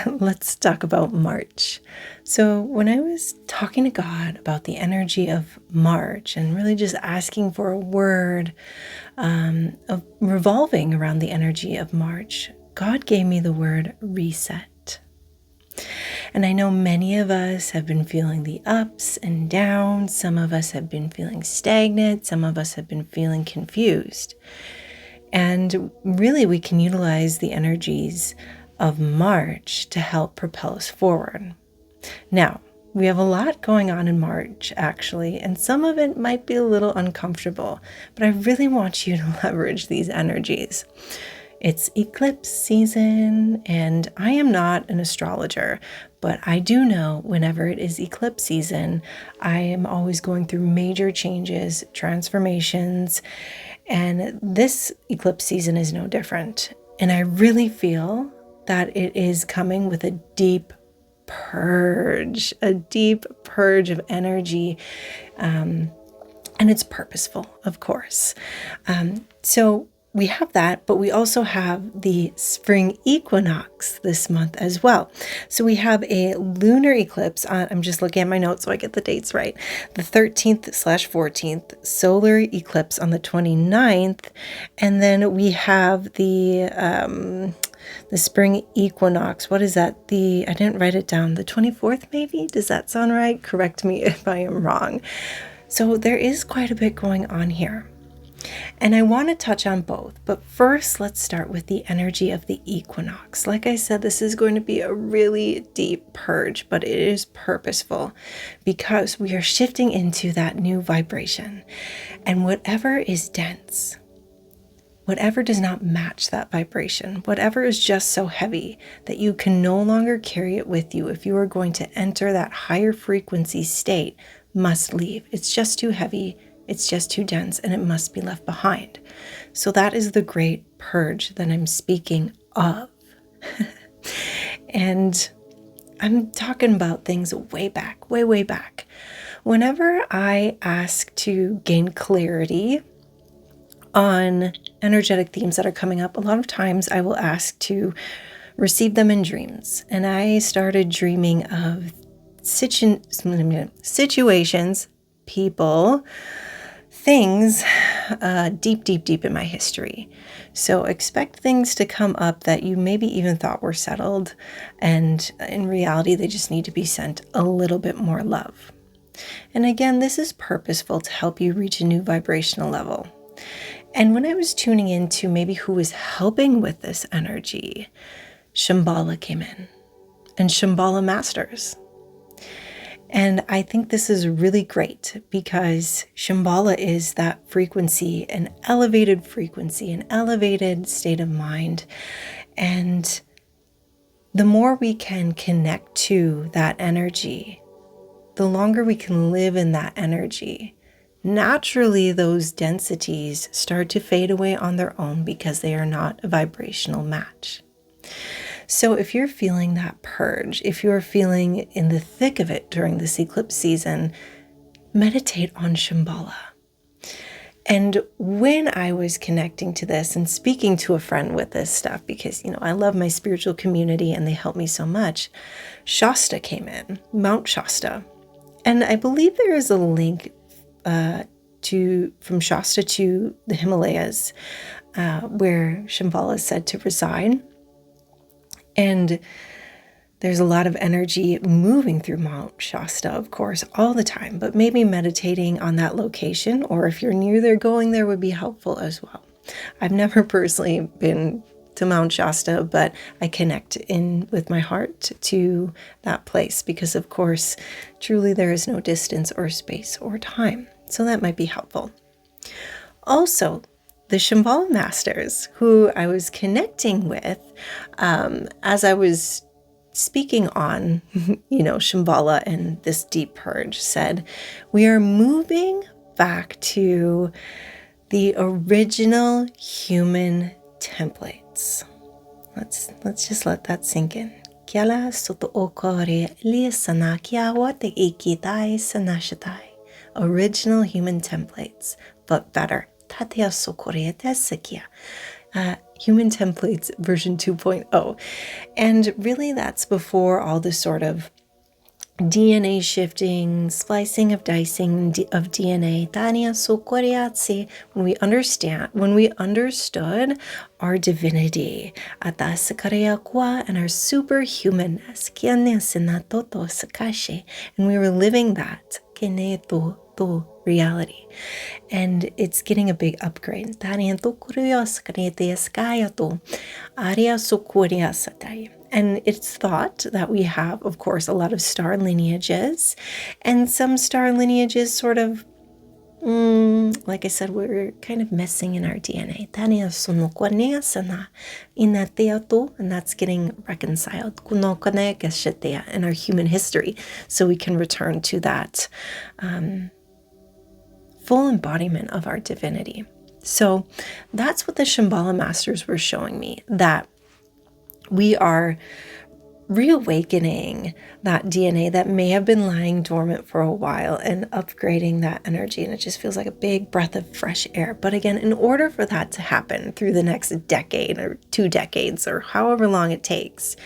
Let's talk about March. So, when I was talking to God about the energy of March and really just asking for a word of revolving around the energy of March, God gave me the word reset. And I know many of us have been feeling the ups and downs. Some of us have been feeling stagnant. Some of us have been feeling confused. And really, we can utilize the energies of March to help propel us forward. Now, we have a lot going on in March, actually, and some of it might be a little uncomfortable, but I really want you to leverage these energies. It's eclipse season, and I am not an astrologer, but I do know whenever it is eclipse season, I am always going through major changes, transformations, and this eclipse season is no different. And I really feel that it is coming with a deep purge of energy. And it's purposeful, of course. So we have that, but we also have the spring equinox this month as well. So we have a lunar eclipse on, I'm just looking at my notes so I get the dates right, the 13th/14th, solar eclipse on the 29th, and then we have the spring equinox. What is that? I didn't write it down. The 24th, maybe? Does that sound right? Correct me if I am wrong. So there is quite a bit going on here. And I want to touch on both, but first let's start with the energy of the equinox. Like I said, this is going to be a really deep purge, but it is purposeful because we are shifting into that new vibration. And whatever is dense, whatever does not match that vibration, whatever is just so heavy that you can no longer carry it with you if you are going to enter that higher frequency state, must leave. It's just too heavy. It's just too dense, and it must be left behind. So that is the great purge that I'm speaking of. And I'm talking about things way back, way back. Whenever I ask to gain clarity on energetic themes that are coming up, a lot of times I will ask to receive them in dreams. And I started dreaming of situations, people, things deep in my history. So expect things to come up that you maybe even thought were settled, and in reality they just need to be sent a little bit more love. And again, this is purposeful to help you reach a new vibrational level. And when I was tuning into maybe who was helping with this energy, Shambala came in, and Shambala masters. And I think this is really great because Shambhala is that frequency, an elevated state of mind. And the more we can connect to that energy, the longer we can live in that energy. Naturally, those densities start to fade away on their own because they are not a vibrational match. So if you're feeling that purge, if you're feeling in the thick of it during this eclipse season, meditate on Shambhala. And when I was connecting to this and speaking to a friend with this stuff, because, I love my spiritual community and they help me so much, Shasta came in, Mount Shasta. And I believe there is a link from Shasta to the Himalayas, where Shambhala is said to reside. And there's a lot of energy moving through Mount Shasta, of course, all the time, but maybe meditating on that location, or if you're near there, going there would be helpful as well. I've never personally been to Mount Shasta, but I connect in with my heart to that place because, of course, truly there is no distance or space or time. So that might be helpful. Also, the Shambhala masters who I was connecting with as I was speaking on, Shambhala and this deep purge, said, we are moving back to the original human templates. Let's just let that sink in. Original human templates, but better. Human Templates version 2.0. And really that's before all this sort of DNA shifting, splicing of dicing of DNA. When we understood our divinity, and our superhumanness, and we were living that reality. And it's getting a big upgrade. And it's thought that we have, of course, a lot of star lineages, and some star lineages sort of, like I said, we're kind of missing in our DNA. And that's getting reconciled in our human history, so we can return to that full embodiment of our divinity. So that's what the Shambhala masters were showing me, that we are reawakening that DNA that may have been lying dormant for a while and upgrading that energy. And it just feels like a big breath of fresh air. But again, in order for that to happen through the next decade or 2 decades or however long it takes,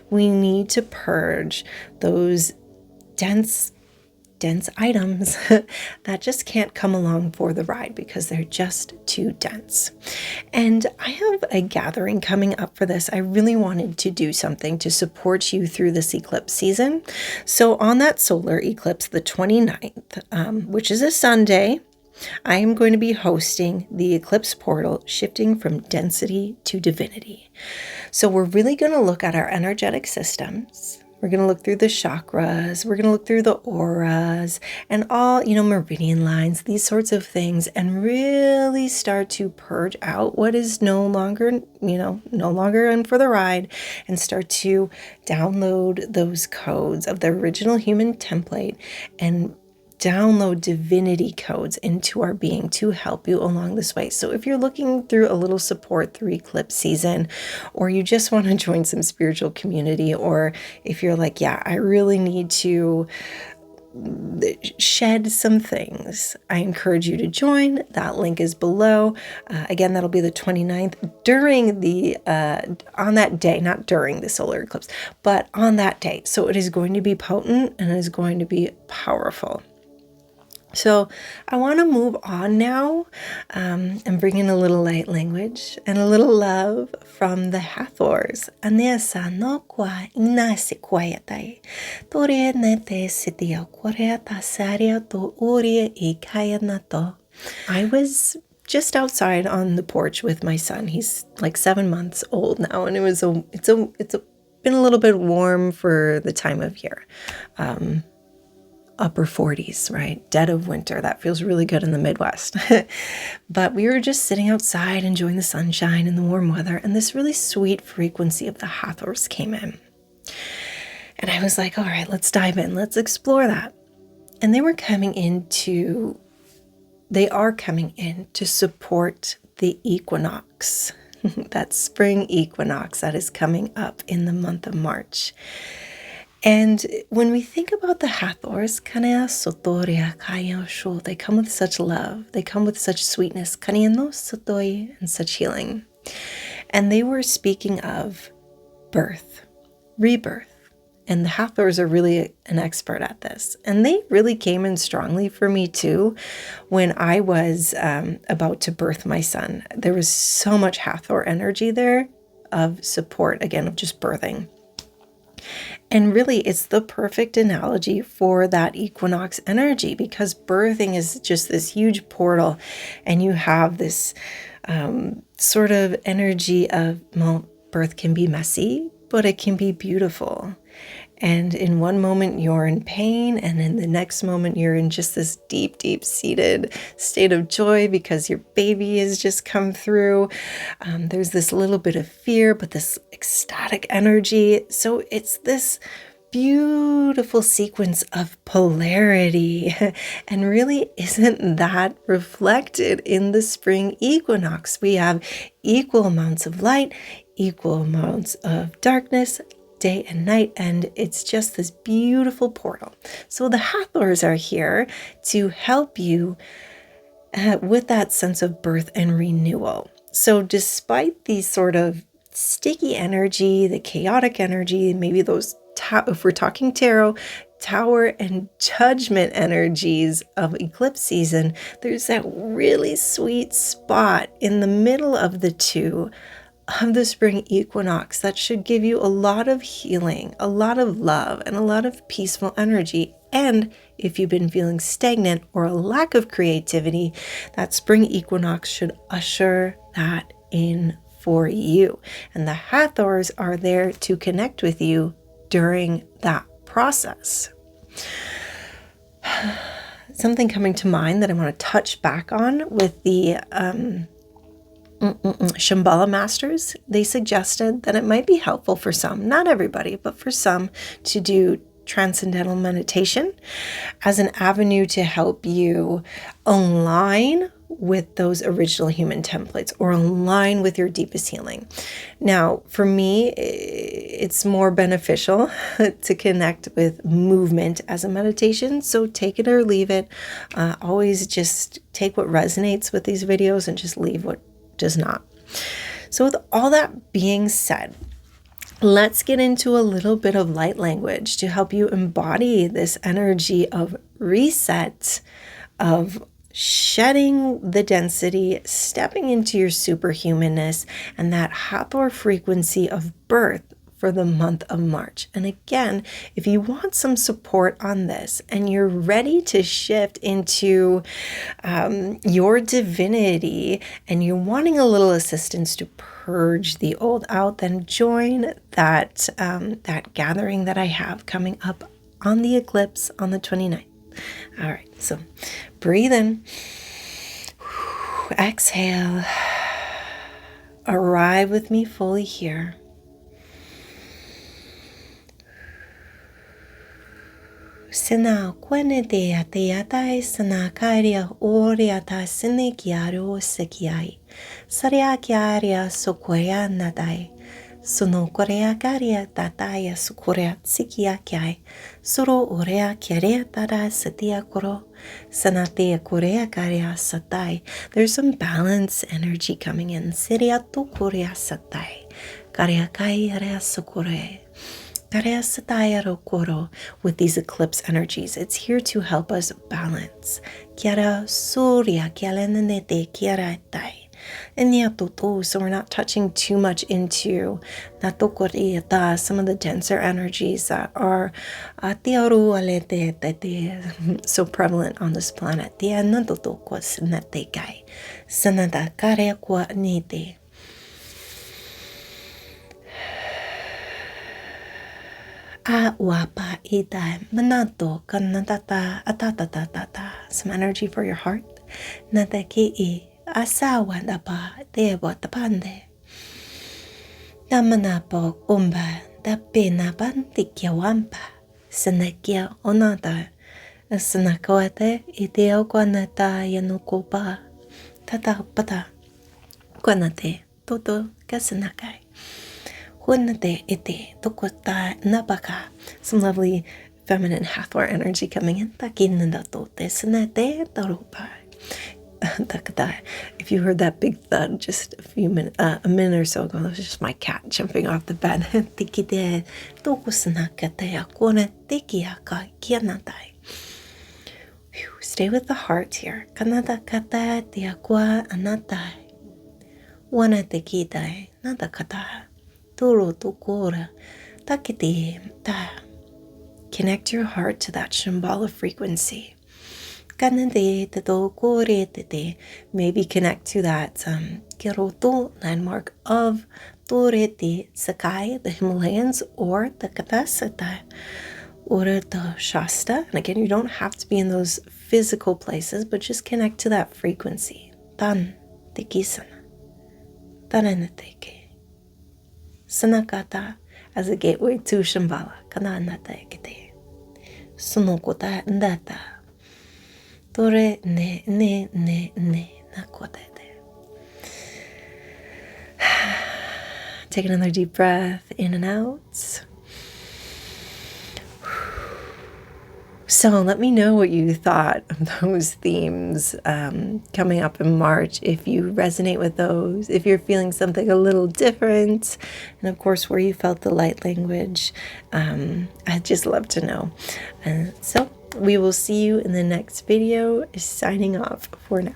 we need to purge those dense items that just can't come along for the ride because they're just too dense. And I have a gathering coming up for this. I really wanted to do something to support you through this eclipse season. So on that solar eclipse, the 29th, which is a Sunday, I am going to be hosting the Eclipse Portal, Shifting from Density to Divinity. So we're really going to look at our energetic systems. We're going to look through the chakras, we're going to look through the auras and all, meridian lines, these sorts of things, and really start to purge out what is no longer in for the ride, and start to download those codes of the original human template and download divinity codes into our being to help you along this way. So if you're looking through a little support through eclipse season, or you just want to join some spiritual community, or if you're like, yeah, I really need to shed some things, I encourage you to join. That link is below. Again, that'll be the 29th during the on that day, not during the solar eclipse, but on that day. So it is going to be potent and it is going to be powerful. So I want to move on now and bring in a little light language and a little love from the Hathors. I was just outside on the porch with my son. He's like 7 months old now, and it's been a little bit warm for the time of year. Upper 40s, right? Dead of winter. That feels really good in the Midwest. But we were just sitting outside enjoying the sunshine and the warm weather, and this really sweet frequency of the Hathors came in. And I was like, all right, let's dive in. Let's explore that. And they are coming in to support the equinox, that spring equinox that is coming up in the month of March. And when we think about the Hathors, they come with such love, they come with such sweetness, and such healing. And they were speaking of birth, rebirth. And the Hathors are really an expert at this. And they really came in strongly for me too when I was about to birth my son. There was so much Hathor energy there of support, again, of just birthing. And really, it's the perfect analogy for that equinox energy, because birthing is just this huge portal, and you have this sort of energy of, well, birth can be messy, but it can be beautiful. And in one moment you're in pain, and in the next moment you're in just this deep, deep-seated state of joy because your baby has just come through. There's this little bit of fear, but this ecstatic energy. So it's this beautiful sequence of polarity. And really, isn't that reflected in the spring equinox? We have equal amounts of light, equal amounts of darkness, day and night, and it's just this beautiful portal. So the Hathors are here to help you with that sense of birth and renewal. So despite these sort of sticky energy, the chaotic energy, maybe those, if we're talking tarot, Tower and Judgment energies of eclipse season, there's that really sweet spot in the middle of the two of the spring equinox that should give you a lot of healing, a lot of love, and a lot of peaceful energy. And if you've been feeling stagnant or a lack of creativity, that spring equinox should usher that in for you. And the Hathors are there to connect with you during that process. Something coming to mind that I want to touch back on with the Shambala masters, they suggested that it might be helpful for some, not everybody, but for some, to do transcendental meditation as an avenue to help you align with those original human templates or align with your deepest healing. Now, for me, it's more beneficial to connect with movement as a meditation. So take it or leave it. Always just take what resonates with these videos and just leave what does not. So with all that being said, let's get into a little bit of light language to help you embody this energy of reset, of shedding the density, stepping into your superhumanness, and that Hathor frequency of birth for the month of March. And again, if you want some support on this and you're ready to shift into your divinity and you're wanting a little assistance to purge the old out, then join that gathering that I have coming up on the eclipse on the 29th. All right, so breathe in, exhale, arrive with me fully here. Sena kwenede ateatai sena kairia oriata sinekiaro sekiai. Saria kiaria sokoya nadai. Sono korea karia tataya sukorea tsikia kiai. Soro orea kiaria tada satia koro. Sanatea korea karia satai. There's some balance energy coming in. Siria tu korea satai. Karia kai area sokore. With these eclipse energies. It's here to help us balance. So we're not touching too much into some of the denser energies that are so prevalent on this planet. Some energy for your heart. Asawa dapa debo tapande. Namanapo umba da pena bantikia wampa. Senekia onata. Senakoate ideo guanata yanukopa. Tata pata. Guanate toto kasanakai. Hunate ite tokota nabaka. Some lovely feminine Hathor energy coming in. Takinandatote senate tarupa. If you heard that big thud just a minute or so ago, that was just my cat jumping off the bed. Stay with the heart here. Connect your heart to that Shambhala frequency. Maybe connect to that Kiroto landmark of Torete Sakai, the Himalayas, or the Katasata, or the Shasta. And again, you don't have to be in those physical places, but just connect to that frequency. Tan tekisana, tananateke, sanakata as a gateway to Shambhala. Kananatekete, sunokota ndata. Tore ne nakotete. Take another deep breath in and out. So let me know what you thought of those themes coming up in March, if you resonate with those, if you're feeling something a little different, and of course where you felt the light language. I'd just love to know. So we will see you in the next video. Signing off for now.